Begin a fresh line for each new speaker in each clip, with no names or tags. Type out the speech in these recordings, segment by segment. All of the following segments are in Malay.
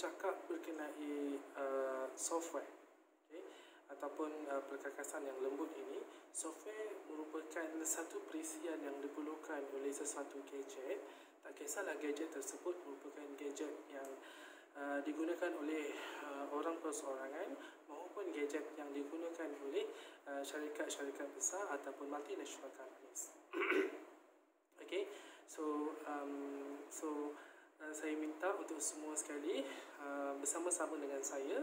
bercakap berkenai software, okay, ataupun perkakasan yang lembut ini, software merupakan satu perisian yang diperlukan oleh sesuatu gadget. Tak kisahlah gadget tersebut merupakan gadget yang digunakan oleh orang perseorangan maupun gadget yang digunakan oleh syarikat-syarikat besar ataupun multinational companies. Okay, so saya minta untuk semua sekali bersama-sama dengan saya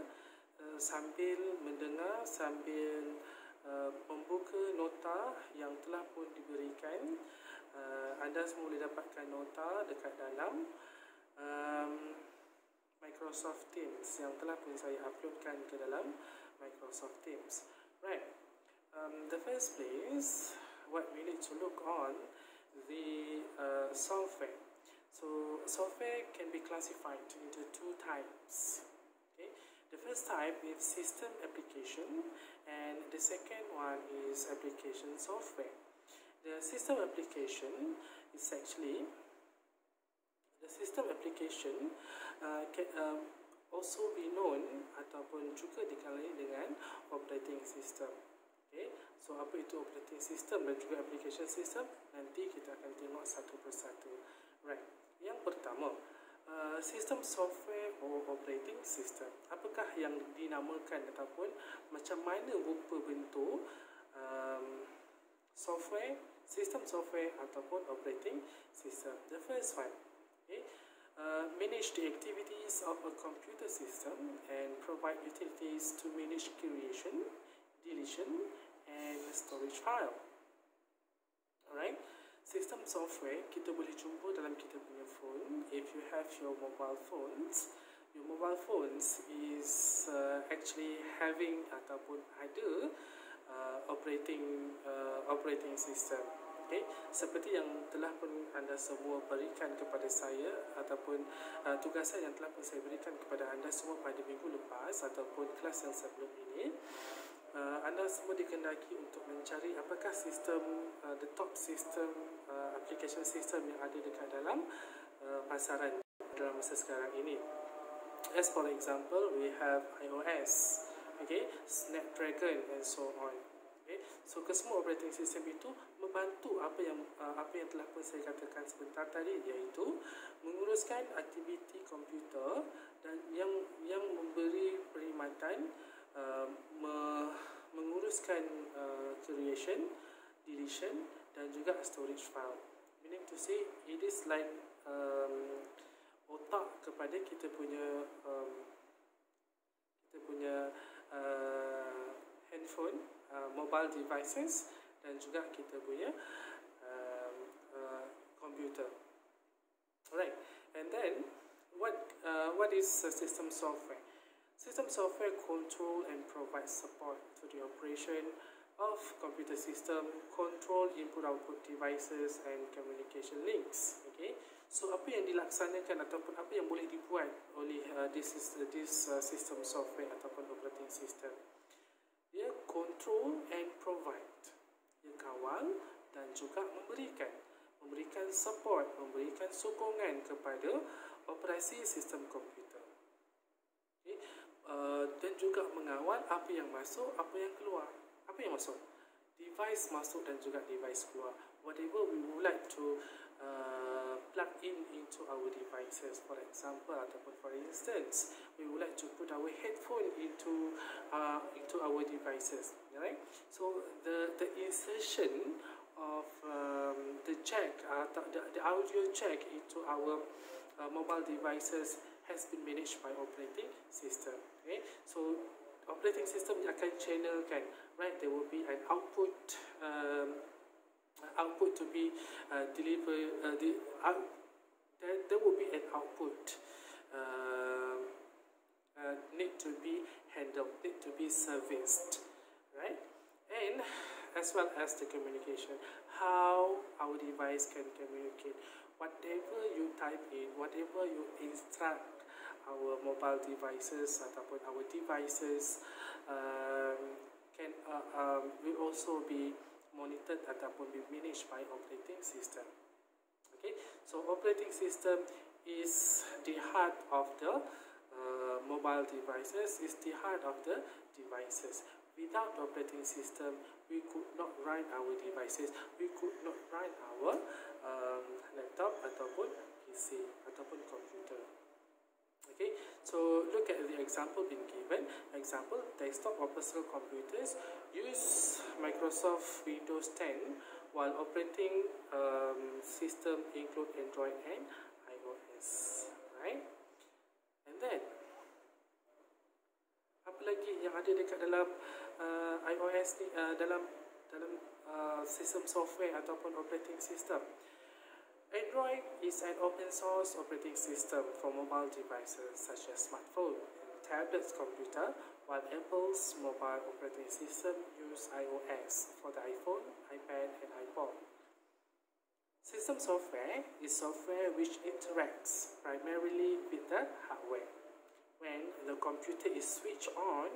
sambil mendengar, sambil membuka nota yang telah pun diberikan. Anda semua boleh dapatkan nota dekat dalam Microsoft Teams yang telah pun saya uploadkan ke dalam Microsoft Teams. Right. The first place, what we need to look on the software. So software can be classified into two types. Okay. The first type is system application, and the second one is application software. The system application is actually can also be known ataupun juga dikenali dengan operating system. Okay, so apa itu operating system dan juga application system? Nanti kita akan tengok satu persatu. Right. Yang pertama, sistem software or operating system. Apakah yang dinamakan ataupun macam mana rupa bentuk software, sistem software ataupun operating system? The first one, okay, manage the activities of a computer system and provide utilities to manage creation, deletion, and storage file. Alright, sistem software kita boleh jumpa dalam kita punya phone. If you have your mobile phones is actually having ataupun ada operating system. Okay, seperti yang telah pun anda semua berikan kepada saya ataupun tugasan yang telah pun saya berikan kepada anda semua pada minggu lepas ataupun kelas yang sebelum ini, anda semua dikendaki untuk mencari apakah sistem the top system application system yang ada dekat dalam pasaran dalam masa sekarang ini. As for example, we have iOS, okay, Snapdragon and so on. Okay, so kesemua operating system itu membantu apa yang telah pun saya katakan sebentar tadi, iaitu menguruskan aktiviti komputer dan yang memberi perkhidmatan menguruskan creation, deletion dan juga storage file. Meaning to say, it is like otak kepada kita punya handphone, mobile devices dan juga kita punya computer. Alright, and then what is system software? System software control and provide support to the operation of computer system, control input-output devices and communication links. Okay, so apa yang dilaksanakan ataupun apa yang boleh dibuat oleh this system software ataupun operating system? Dia control and provide. Dia kawal dan juga memberikan support, memberikan sokongan kepada operasi sistem komputer. Okay, dan juga mengawal apa yang masuk, apa yang keluar. Apa yang masuk? Device masuk dan juga device keluar. Whatever we would like to plug into our devices, for example, ataupun for instance, we would like to put our headphone into our devices, right? So the insertion of the jack, the audio jack into our mobile devices has been managed by operating system. Okay, so operating system akan channelkan, right? There will be an output to be delivered. There will be an output need to be handled, need to be serviced, right? And as well as the communication, how our device can communicate. Whatever you type in, whatever you instruct our mobile devices ataupun our devices will also be monitored ataupun be managed by operating system. Okay, so operating system is the heart of the mobile devices is the heart of the devices. Without operating system, we could not run our devices, we could not run our laptop ataupun PC ataupun computer. Okay, so look at the example being given. Example, desktop or personal computers use Microsoft Windows 10 while operating system include Android and iOS, right? And then apa lagi yang ada dekat dalam iOS ni, dalam sistem software ataupun operating system? Android is an open source operating system for mobile devices such as smartphone and tablets computer, while Apple's mobile operating system use iOS for the iPhone, iPad and iPod. System software is software which interacts primarily with the hardware. When the computer is switched on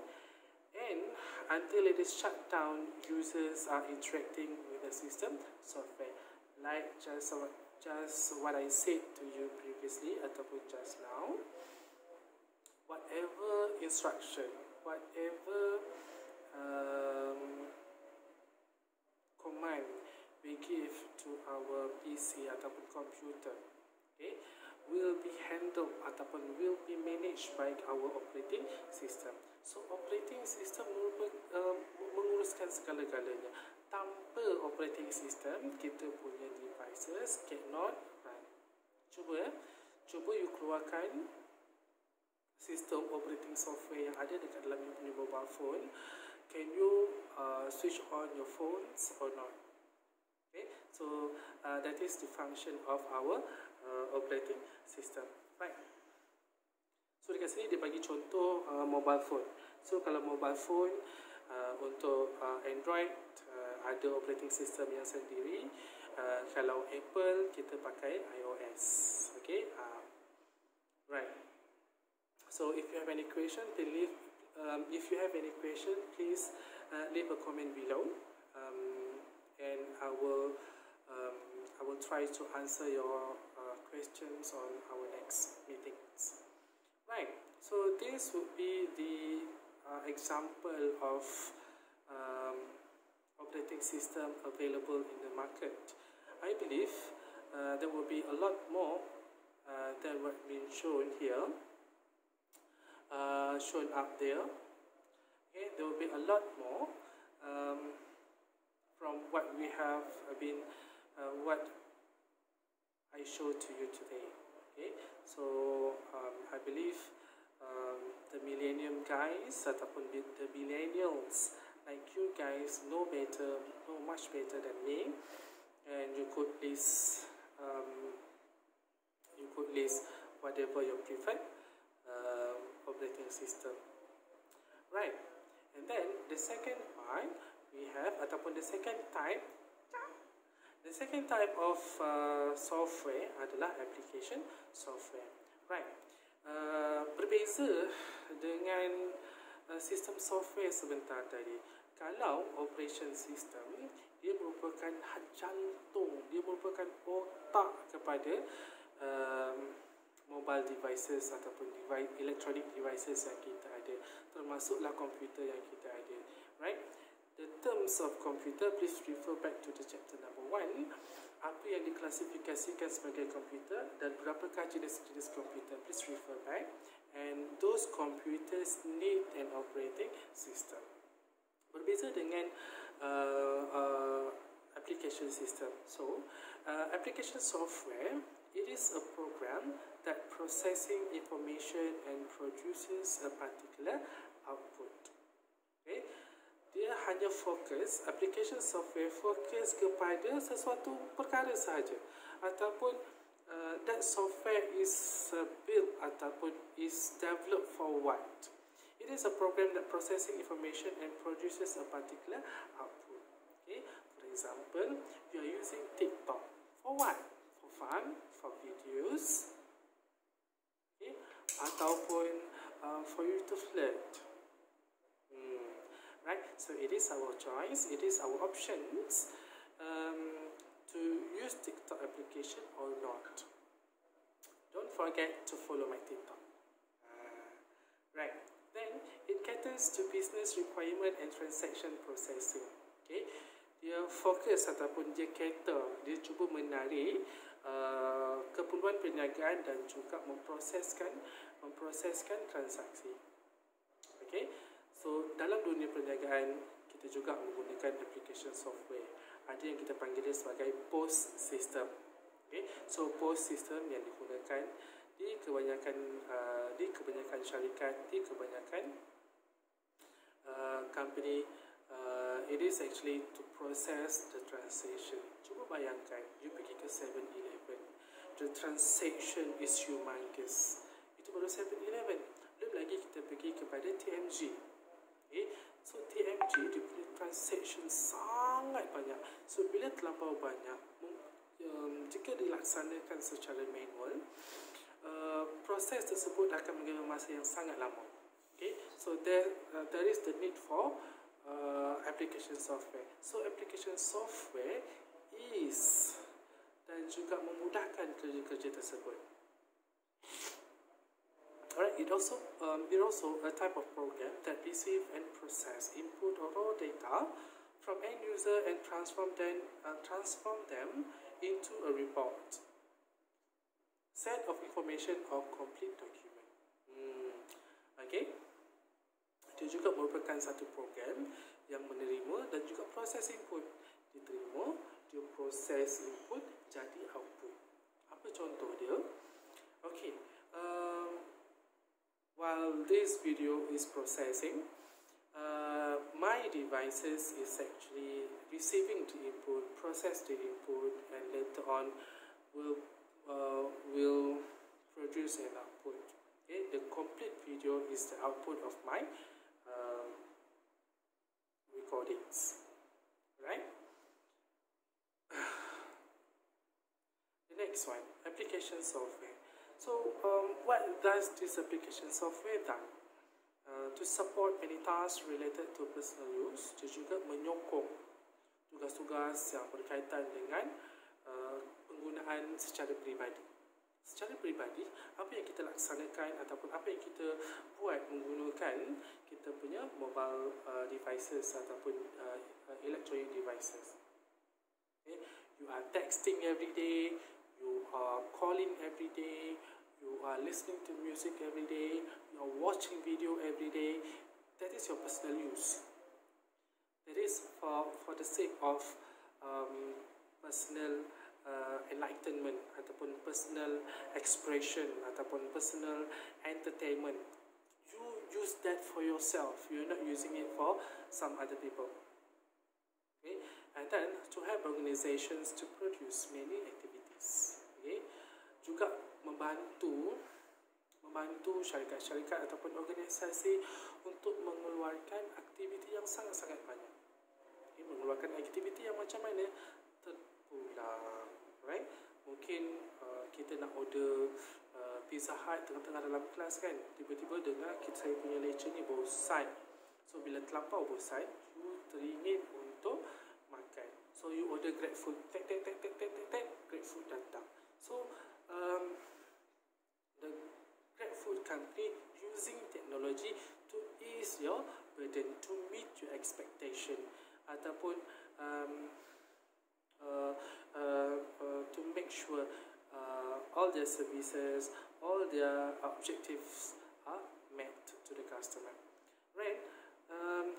and until it is shut down, users are interacting with the system software. Like just what I said to you previously ataupun just now, whatever instruction, whatever command we give to our PC ataupun computer, okay, will be handled ataupun will be managed by our operating system. So operating system menguruskan segala-galanya. Tanpa operating system, kita punya devices cannot run. Cuba you keluarkan sistem operating software yang ada dekat dalam you punya mobile phone. Can you switch on your phones or not? Okay, so that is the function of our operating system. Right. So dekat sini dia bagi contoh mobile phone. So kalau mobile phone untuk Android ada operating system yang sendiri. Kalau Apple kita pakai iOS. Okay. Right. So if you have any question, please leave a comment below, and I will try to answer your questions on our next meetings. Right. So this would be the example of operating system available in the market. I believe there will be a lot more than what been shown here, shown up there. Okay, there will be a lot more from what we have been, what I showed to you today. Okay, so I believe the millennium guys ataupun the millennials like you guys know much better than me, and you could list whatever your preferred operating system. Right, and then the second part we have ataupun the second type of software adalah application software. Right. Berbeza dengan sistem software sebentar tadi. Kalau operation system, dia merupakan jantung, dia merupakan otak kepada mobile devices ataupun electronic devices yang kita ada, termasuklah komputer yang kita ada. Right? The terms of computer, please refer back to the chapter number 1. Apa yang diklasifikasikan sebagai komputer dan berapakah jenis-jenis komputer, please refer back. And those computers need an operating system. Berbeza dengan application system. So, application software, it is a program that processing information and produces a particular output. Okay? Dia hanya fokus, application software fokus kepada sesuatu perkara sahaja, ataupun that software is built ataupun is developed for what? It is a program that processing information and produces a particular output. Okay? For example, you are using TikTok for what? For fun, for videos, okay? Ataupun for you to flirt. Right? So it is our choice, it is our options to use TikTok application or not. Don't forget to follow my TikTok. Right. Then it caters to business requirement and transaction processing. Okay. Dia fokus ataupun dia cater, dia cuba menarik keperluan perniagaan dan juga memproseskan transaksi. Okay. So dalam dunia perniagaan kita juga menggunakan application software. Ada yang kita panggil dia sebagai POS system. Okay. So POS system yang digunakan di kebanyakan syarikat, di kebanyakan company, it is actually to process the transaction. Cuba bayangkan, you pergi ke 7-Eleven, the transaction is humongous. Itu baru 7-Eleven. Belum lagi kita pergi kepada TMG. Okay? So TMG dia punya transaction sangat banyak. So bila terlampau banyak, jika dilaksanakan secara manual, proses tersebut akan mengambil masa yang sangat lama. Okay, so there is the need for application software. So application software is dan juga memudahkan kerja-kerja tersebut. Alright, it also a type of program that receive and process input or raw data from end user and transform them into a report, set of information or complete document. Okay. Dia juga merupakan satu program yang menerima dan juga proses input. Diterima, dia proses input jadi output. Apa contoh dia? Okay. While this video is processing, my devices is actually receiving the input, process the input, and later on will produce an output. Okay, the complete video is the output of my recordings. Right? The next one, application software. So, what does this application software do? To support many tasks related to personal use, dia juga menyokong tugas-tugas yang berkaitan dengan penggunaan secara peribadi. Secara peribadi, apa yang kita laksanakan ataupun apa yang kita buat menggunakan kita punya mobile devices ataupun electronic devices. Okay? You are texting every day, you are calling every day, you are listening to music every day, you are watching video every day. That is your personal use. That is for the sake of personal enlightenment ataupun personal expression ataupun personal entertainment. You use that for yourself. You're not using it for some other people. Okay? And then to help organizations to produce many activities. Okay? Juga membantu syarikat-syarikat ataupun organisasi untuk mengeluarkan aktiviti yang sangat-sangat banyak. Okay? Mengeluarkan aktiviti yang macam mana? Terpulang. Right? Mungkin kita nak order Pizza Hut tengah-tengah dalam kelas kan, tiba-tiba dengar saya punya lecture ni bosan. So bila terlampau bosan, you teringin untuk makan. So you order Grab food, tek, Grab food datang. So the Grab food company using technology to ease your burden, to meet your expectation, ataupun to make sure all their services, all their objectives are met to the customer. Right?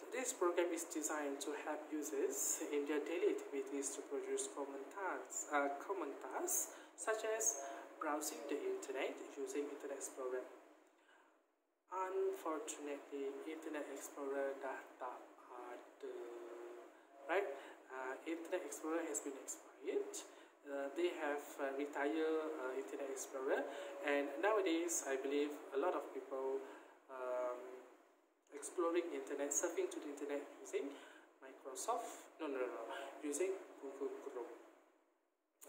This program is designed to help users in their daily activities to produce common tasks such as browsing the internet using Internet Explorer. Unfortunately, Internet Explorer dah tak ada. Right? Internet Explorer has been expired. They have retired Internet Explorer, and nowadays I believe a lot of people exploring internet, surfing to the internet using using Google Chrome.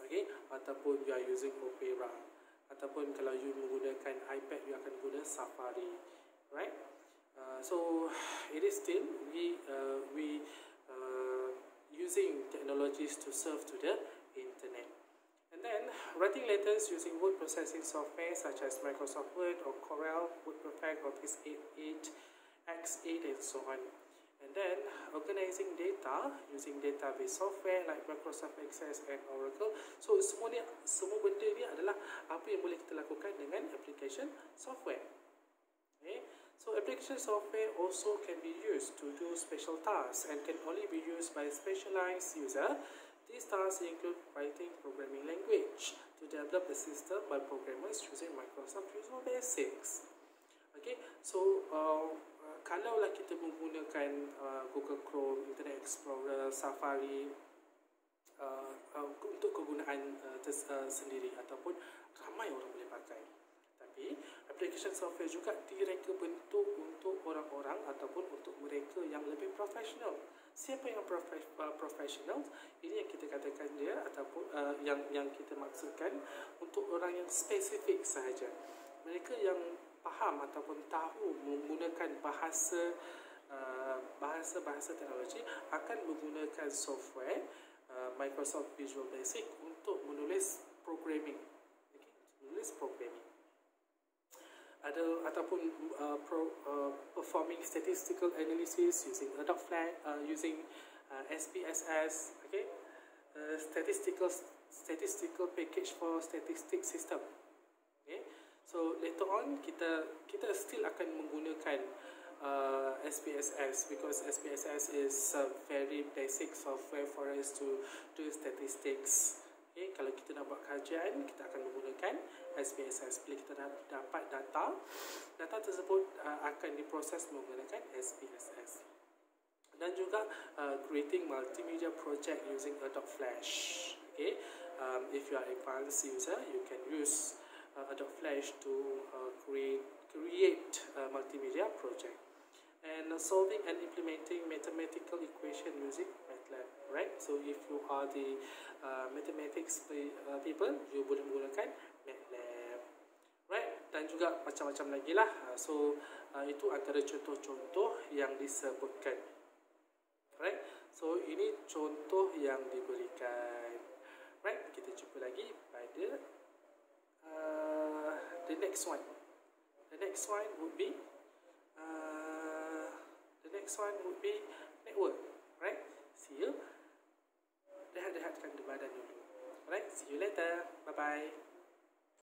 Okay, ataupun you are using Opera, ataupun kalau you menggunakan iPad, you akan guna Safari, right? So it is still we using technologies to surf to the internet. And then writing letters using word processing software such as Microsoft Word or Corel, WordPerfect, Office 8, X8, and so on. And then organizing data using database software like Microsoft Access and Oracle. So semua benda ni adalah apa yang boleh kita lakukan dengan application software. Okay. So application software also can be used to do special tasks and can only be used by specialized user. These tasks include writing programming language to develop the system by programmers using Microsoft Visual Basic. Okay, so kalaulah kita menggunakan Google Chrome, Internet Explorer, Safari untuk kegunaan sendiri ataupun ramai orang boleh pakai. Tapi application software juga direka bentuk untuk orang-orang ataupun untuk mereka yang lebih profesional. Siapa yang profesional? Ini yang kita katakan dia ataupun yang kita maksudkan untuk orang yang spesifik sahaja. Mereka yang faham ataupun tahu menggunakan bahasa teknologi akan menggunakan software Microsoft Visual Basic untuk menulis programming. Okay? Menulis programming. Ataupun performing statistical analysis using Adobe Flash, using SPSS, okay, statistical package for statistic system. Okay, so later on kita still akan menggunakan SPSS because SPSS is a very basic software for us to do statistics. Okay, kalau kita nak buat kajian, kita akan menggunakan SPSS. Bila kita dapat data tersebut akan diproses menggunakan SPSS. Dan juga creating multimedia project using Adobe Flash. Okay, if you are advanced user, you can use Adobe Flash to create multimedia project. And solving and implementing mathematical equation using MATLAB, right? So if you are the mathematics people, you boleh menggunakan MATLAB, right? Dan juga macam-macam lagi lah. So itu antara contoh-contoh yang disebutkan, right? So ini contoh yang diberikan, right? Kita jumpa lagi pada the next one. The next one would be network, right? See you. Rehat-rehatkan badan dulu. Right? See you later. Bye-bye.